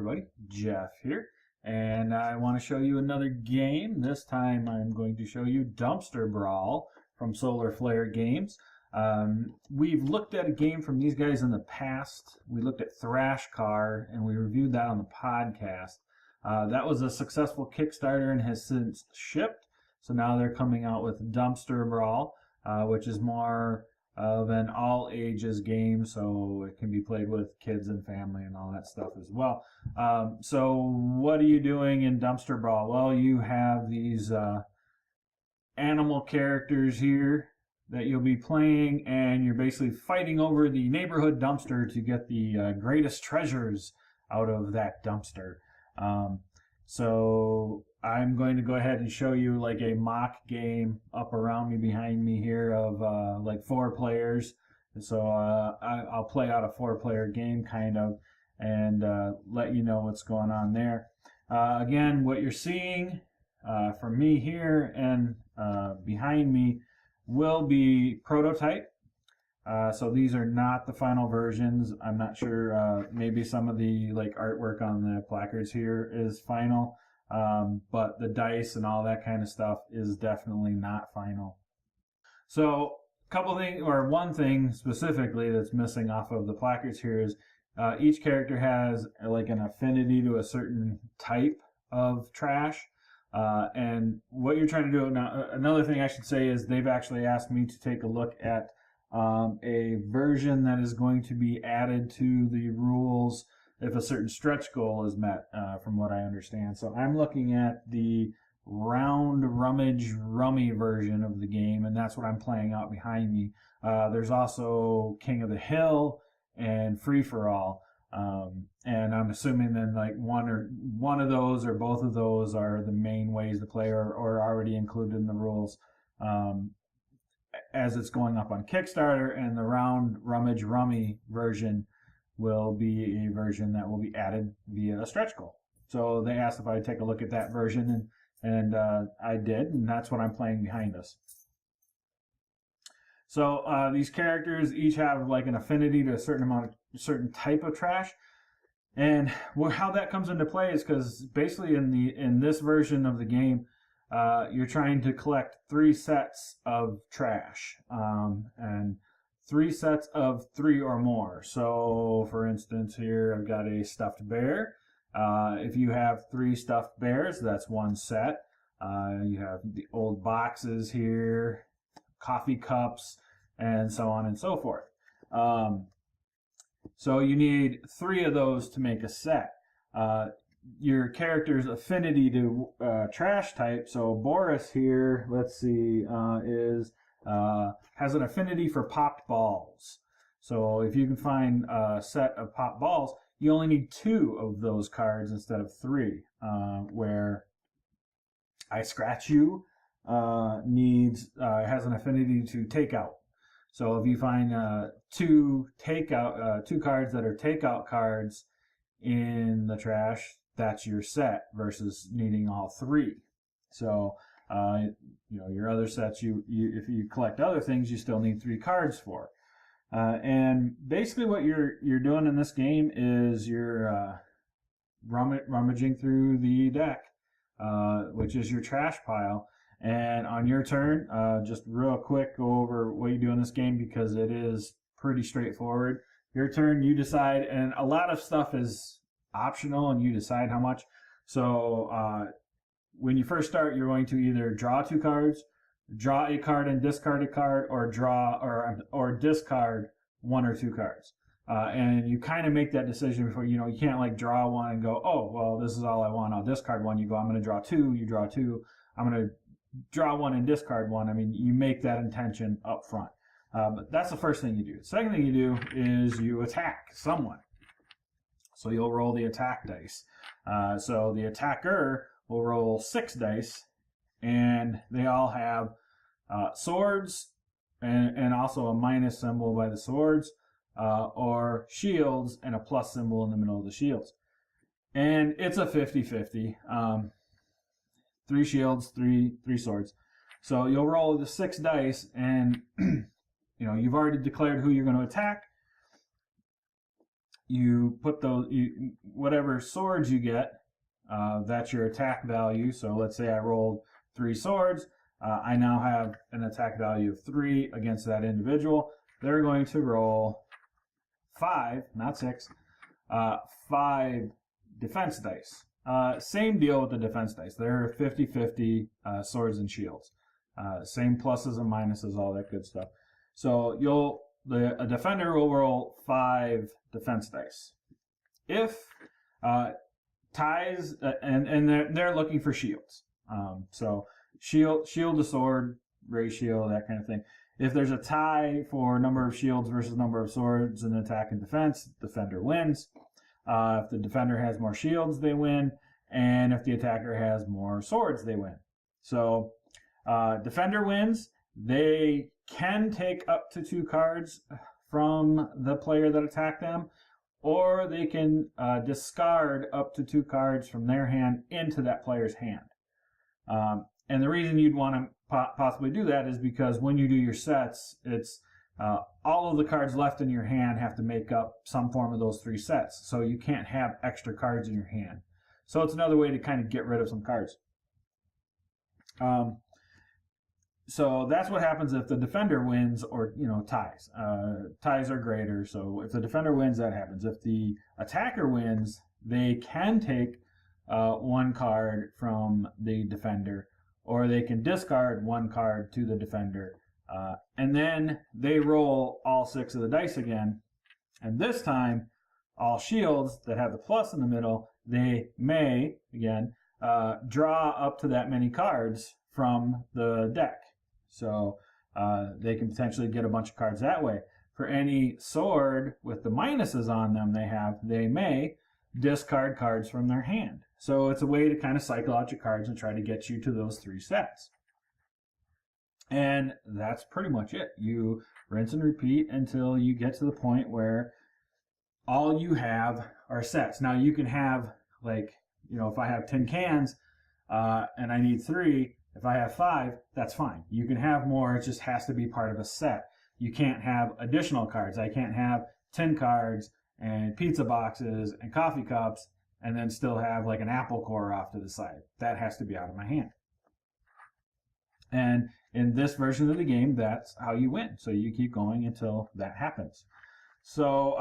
everybody, Jeff here, and I want to show you another game. This time I'm going to show you Dumpster Brawl from SolarFlare Games. We've looked at a game from these guys in the past. We looked at Thrash Car and we reviewed that on the podcast. That was a successful Kickstarter and has since shipped, so now they're coming out with Dumpster Brawl, which is more of an all ages game, so it can be played with kids and family and all that stuff as well. So what are you doing in Dumpster Brawl? Well, you have these animal characters here that you'll be playing, and you're basically fighting over the neighborhood dumpster to get the greatest treasures out of that dumpster. So I'm going to go ahead and show you like a mock game up around me, behind me here, of like 4 players. So I'll play out a 4-player game kind of, and let you know what's going on there. Again, what you're seeing from me here and behind me will be prototype. So these are not the final versions. I'm not sure, maybe some of the like artwork on the placards here is final, but the dice and all that kind of stuff is definitely not final. So a couple things, or one thing specifically that's missing off of the placards here is each character has like an affinity to a certain type of trash. And what you're trying to do now, another thing I should say is they've actually asked me to take a look at a version that is going to be added to the rules if a certain stretch goal is met, from what I understand. So I'm looking at the round rummage rummy version of the game, and that's what I'm playing out behind me. There's also King of the Hill and Free for All, and I'm assuming then like one of those or both of those are the main ways to play, or already included in the rules. As it's going up on Kickstarter, and the round rummage rummy version will be a version that will be added via a stretch goal. So they asked if I'd take a look at that version, and I did, and that's what I'm playing behind us. So these characters each have like an affinity to a certain type of trash, and how that comes into play is because basically in this version of the game, you're trying to collect 3 sets of trash, and 3 sets of 3 or more. So, for instance, here I've got a stuffed bear. If you have 3 stuffed bears, that's 1 set. You have the old boxes here, coffee cups, and so on and so forth. So you need 3 of those to make a set. Your character's affinity to trash type. So Boris here, let's see, has an affinity for popped balls. So if you can find a set of popped balls, you only need 2 of those cards instead of 3. Where I Scratch You has an affinity to takeout. So if you find 2 cards that are takeout cards in the trash, that's your set versus needing all 3. So, your other sets, if you collect other things, you still need 3 cards for. And basically, what you're doing in this game is you're rummaging through the deck, which is your trash pile. And on your turn, just real quick, go over what you do in this game because it is pretty straightforward. Your turn, you decide, and a lot of stuff is optional, and you decide how much. So when you first start, you're going to either draw 2 cards, draw a card and discard a card, or discard 1 or 2 cards. And you kind of make that decision before, you can't like draw 1 and go, oh, well, this is all I want, I'll discard 1. You go, I'm going to draw 2, you draw 2, I'm going to draw 1 and discard 1. I mean, you make that intention up front. But that's the first thing you do. The second thing you do is you attack someone. So you'll roll the attack dice. So the attacker will roll 6 dice, and they all have swords and also a minus symbol by the swords, or shields and a plus symbol in the middle of the shields. And it's a 50-50. 3 shields, 3 swords. So you'll roll the 6 dice, and you've already declared who you're going to attack. you put those, whatever swords you get, that's your attack value. So let's say I rolled 3 swords. I now have an attack value of 3 against that individual. They're going to roll 5, not 6, 5 defense dice. Same deal with the defense dice. They're 50-50 swords and shields. Same pluses and minuses, all that good stuff. So a defender will roll 5 defense dice. If ties, and they're looking for shields. So shield to sword ratio, that kind of thing. If there's a tie for number of shields versus number of swords in attack and defense, defender wins. If the defender has more shields, they win. And if the attacker has more swords, they win. So defender wins. They can take up to 2 cards from the player that attacked them, or they can discard up to 2 cards from their hand into that player's hand. And the reason you'd want to possibly do that is because when you do your sets, it's all of the cards left in your hand have to make up some form of those 3 sets. So you can't have extra cards in your hand. So it's another way to kind of get rid of some cards. So that's what happens if the defender wins or, ties. Ties are greater. So if the defender wins, that happens. If the attacker wins, they can take 1 card from the defender, or they can discard 1 card to the defender. And then they roll all 6 of the dice again. And this time, all shields that have the plus in the middle, they may, again, draw up to that many cards from the deck. So they can potentially get a bunch of cards that way. For any sword with the minuses on them they may discard cards from their hand. So it's a way to kind of cycle out your cards and try to get you to those 3 sets. And that's pretty much it. You rinse and repeat until you get to the point where all you have are sets. Now you can have, like, if I have 10 cans and I need 3, if I have 5, that's fine. You can have more, it just has to be part of a set. You can't have additional cards. I can't have 10 cards and pizza boxes and coffee cups and then still have like an apple core off to the side. That has to be out of my hand. And in this version of the game, that's how you win. So you keep going until that happens. So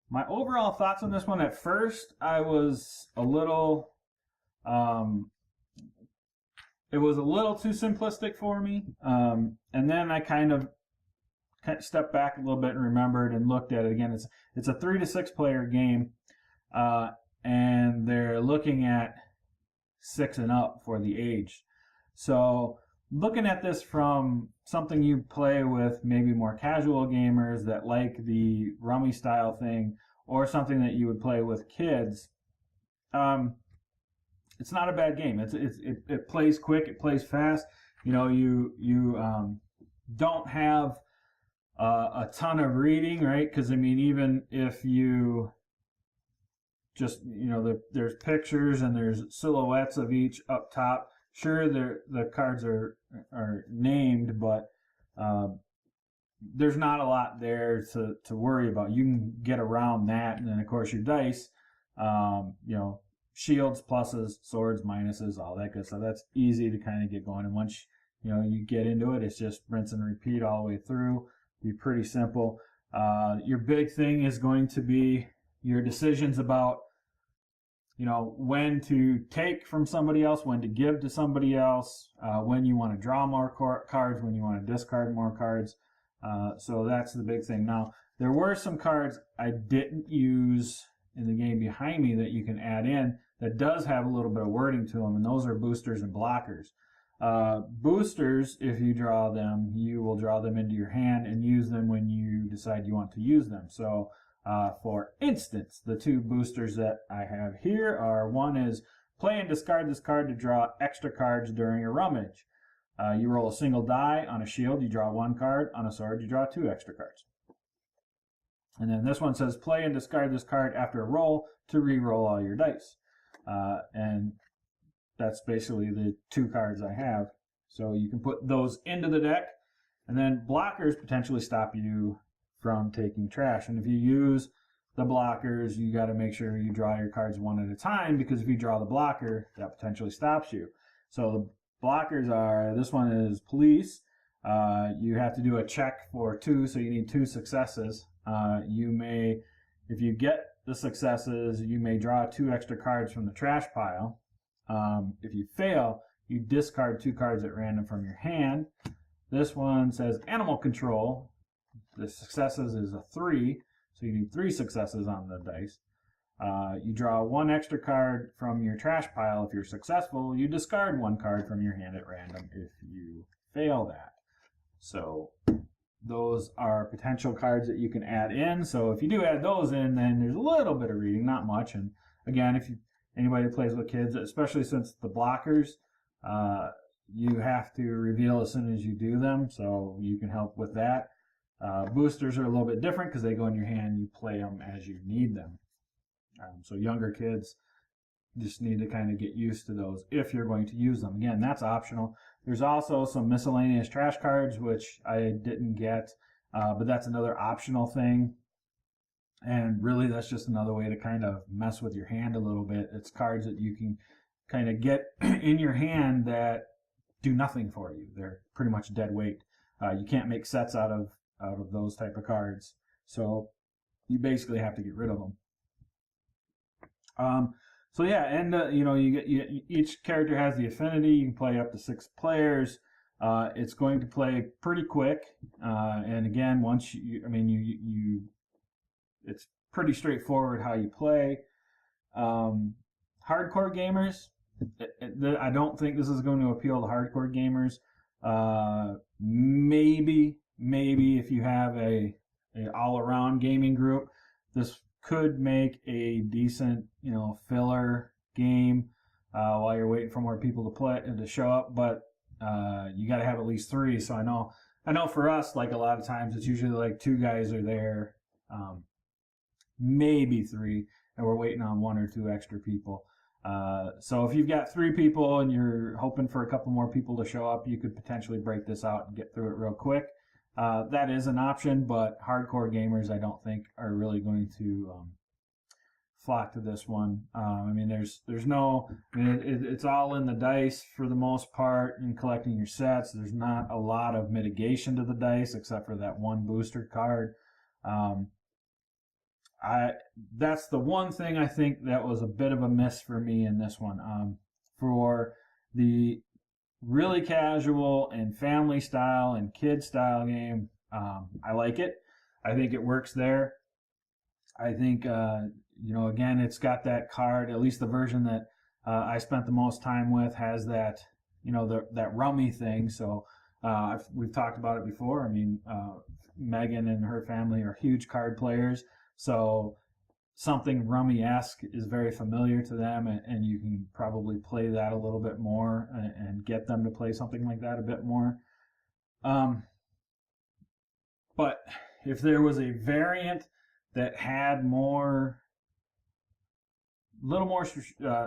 my overall thoughts on this one, at first I was a little, it was a little too simplistic for me. And then I kind of stepped back a little bit and remembered and looked at it again. It's a 3 to 6 player game, and they're looking at 6 and up for the age. So looking at this from something you play with maybe more casual gamers that like the rummy style thing, or something that you would play with kids, it's not a bad game. It plays quick, it plays fast. You don't have a ton of reading, right? Because even if you just, there's pictures and there's silhouettes of each up top. Sure, the cards are named, but there's not a lot there to worry about. You can get around that, and then of course your dice, shields, pluses, swords, minuses, all that good stuff. That's easy to kind of get going. And once you get into it, it's just rinse and repeat all the way through. Be pretty simple. Your big thing is going to be your decisions about when to take from somebody else, when to give to somebody else, when you want to draw more cards, when you want to discard more cards. So that's the big thing. Now, there were some cards I didn't use in the game behind me that you can add in that does have a little bit of wording to them, and those are boosters and blockers. Boosters, if you draw them, you will draw them into your hand and use them when you decide you want to use them. So for instance, the 2 boosters that I have here are, one is play and discard this card to draw extra cards during a rummage. You roll a single die. On a shield, you draw 1 card. On a sword, you draw 2 extra cards. And then this one says play and discard this card after a roll to re-roll all your dice. And that's basically the 2 cards I have. So you can put those into the deck. And then blockers potentially stop you from taking trash. And if you use the blockers, you got to make sure you draw your cards one at a time, because if you draw the blocker, that potentially stops you. So the blockers are, this one is police. You have to do a check for 2, so you need 2 successes. You may, if you get the successes, you may draw 2 extra cards from the trash pile. If you fail, you discard 2 cards at random from your hand. This one says animal control. The successes is a 3, so you need 3 successes on the dice. You draw 1 extra card from your trash pile if you're successful. You discard 1 card from your hand at random if you fail that. So those are potential cards that you can add in. So if you do add those in, then there's a little bit of reading, not much. And again, if anybody that plays with kids, especially since the blockers, you have to reveal as soon as you do them, so you can help with that. Boosters are a little bit different because they go in your hand. You play them as you need them. So younger kids just need to kind of get used to those if you're going to use them. Again, that's optional. There's also some miscellaneous trash cards, which I didn't get, but that's another optional thing. And really, that's just another way to kind of mess with your hand a little bit. It's cards that you can kind of get in your hand that do nothing for you. They're pretty much dead weight. You can't make sets out of those type of cards, so you basically have to get rid of them. So yeah, and each character has the affinity. You can play up to 6 players. It's going to play pretty quick, and again, once it's pretty straightforward how you play. Hardcore gamers, I don't think this is going to appeal to hardcore gamers. Maybe if you have a all-around gaming group, this could make a decent, filler game while you're waiting for more people to play and to show up. But you got to have at least 3. So I know for us, like a lot of times, it's usually like 2 guys are there, maybe 3, and we're waiting on 1 or 2 extra people. So if you've got 3 people and you're hoping for a couple more people to show up, you could potentially break this out and get through it real quick. That is an option, but hardcore gamers, I don't think, are really going to flock to this one. It's all in the dice for the most part in collecting your sets. There's not a lot of mitigation to the dice except for that 1 booster card. That's the one thing I think that was a bit of a miss for me in this one. For the really casual and family style and kid style game, I like it. I think it works there. I think, again, it's got that card, at least the version that I spent the most time with has that, that rummy thing. So we've talked about it before. Megan and her family are huge card players. So something rummy-esque is very familiar to them, and you can probably play that a little bit more and get them to play something like that a bit more. But if there was a variant that had a little more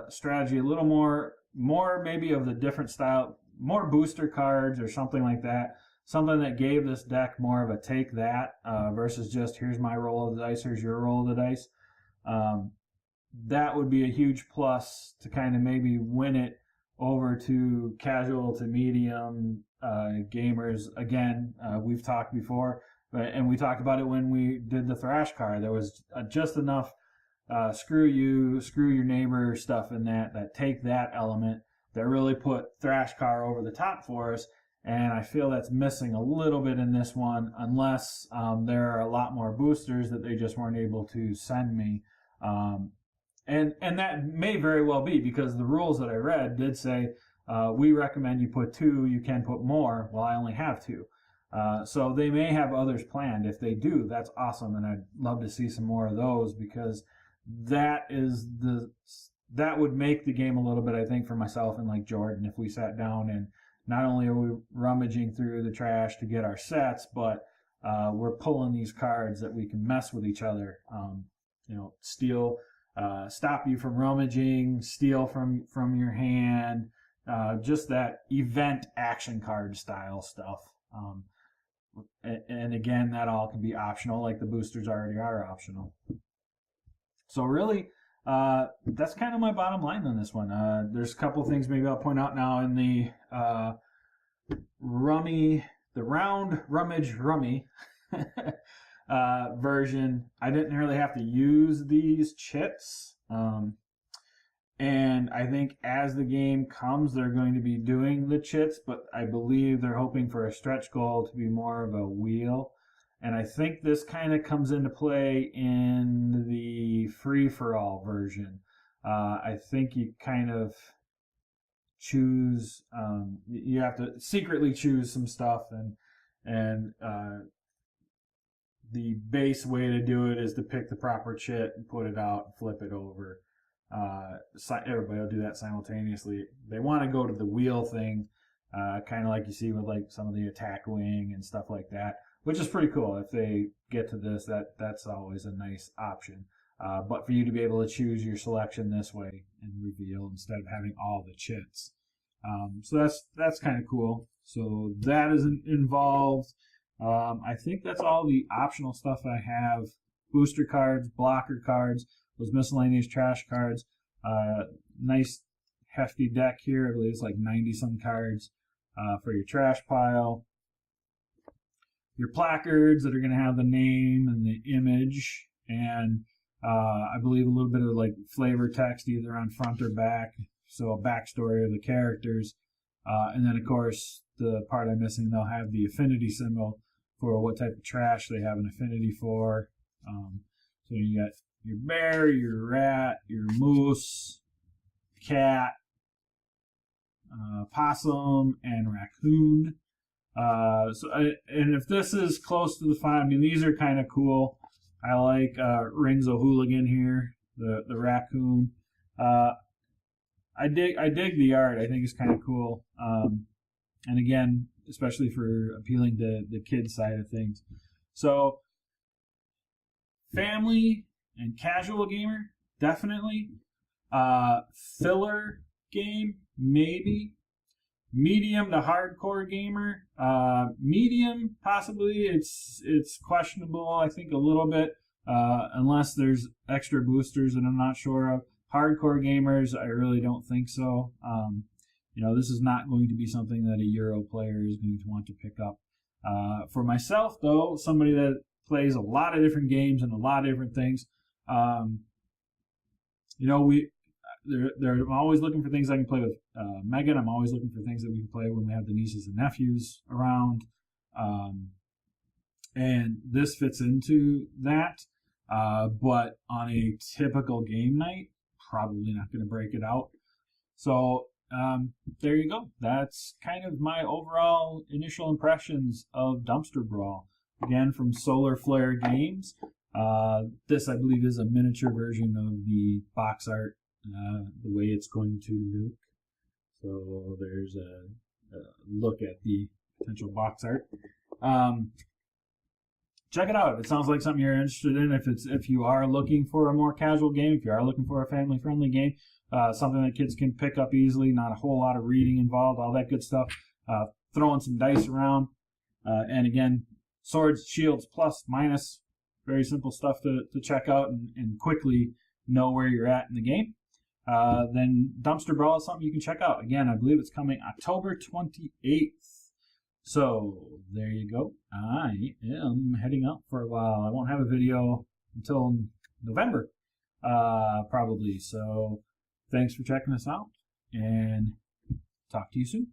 strategy, a little more maybe of the different style, more booster cards or something like that, something that gave this deck more of a take that versus just here's my roll of the dice, here's your roll of the dice. That would be a huge plus to kind of maybe win it over to casual to medium gamers. Again, we've talked before, and we talked about it when we did the thrash card. There was just enough screw your neighbor stuff in that take that element that really put thrash car over the top for us. And I feel that's missing a little bit in this one, unless there are a lot more boosters that they just weren't able to send me. And that may very well be, because the rules that I read did say we recommend you put 2, you can put more. Well, I only have 2. So they may have others planned. If they do, that's awesome, and I'd love to see some more of those, because that would make the game a little bit, I think, for myself and like Jordan, if we sat down and not only are we rummaging through the trash to get our sets, but we're pulling these cards that we can mess with each other. Steal, stop you from rummaging, steal from your hand, just that event action card style stuff. And again, that all can be optional, like the boosters already are optional. So really, that's kind of my bottom line on this one. There's a couple of things maybe I'll point out now in the round rummage rummy version. I didn't really have to use these chits. And I think as the game comes, they're going to be doing the chits, but I believe they're hoping for a stretch goal to be more of a wheel. And I think this kind of comes into play in the free-for-all version. I think you kind of choose, you have to secretly choose some stuff, and the base way to do it is to pick the proper chit and put it out and flip it over. Everybody will do that simultaneously. They want to go to the wheel thing, kind of like you see with like some of the attack wing and stuff like that, which is pretty cool. If they get to this, that's always a nice option. But for you to be able to choose your selection this way and reveal instead of having all the chits. So that's kind of cool. So that isn't involved. I think that's all the optional stuff I have. Booster cards, blocker cards, those miscellaneous trash cards. Nice hefty deck here. I believe it's like 90 some cards for your trash pile. Your placards that are going to have the name and the image, and I believe a little bit of like flavor text either on front or back, so a backstory of the characters. And then of course the part I'm missing, they'll have the affinity symbol for what type of trash they have an affinity for. So you got your bear, your rat, your moose, cat, possum, and raccoon. And if this is close to the 5, I mean, these are kind of cool. I like Rings of Hooligan here, the raccoon. I dig the art. I think it's kind of cool. And again, especially for appealing to the kids side of things. So, family and casual gamer, definitely. Filler game, maybe. Medium to hardcore gamer, medium possibly. It's questionable, I think, a little bit, unless there's extra boosters that I'm not sure of. Hardcore gamers, I really don't think so. This is not going to be something that a Euro player is going to want to pick up. For myself, though, somebody that plays a lot of different games and a lot of different things, I'm always looking for things I can play with Megan. I'm always looking for things that we can play when we have the nieces and nephews around. And this fits into that. But on a typical game night, probably not going to break it out. So there you go. That's kind of my overall initial impressions of Dumpster Brawl. Again, from SolarFlare Games. This, I believe, is a miniature version of the box art. The way it's going to look. So there's a look at the potential box art. Check it out. It sounds like something you're interested in. If you are looking for a more casual game, if you are looking for a family-friendly game, something that kids can pick up easily, not a whole lot of reading involved, all that good stuff. Throwing some dice around, and again, swords, shields, plus, minus, very simple stuff to check out and quickly know where you're at in the game. Then Dumpster Brawl is something you can check out. Again, I believe it's coming October 28th. So there you go. I am heading out for a while. I won't have a video until November, probably. So thanks for checking us out, and talk to you soon.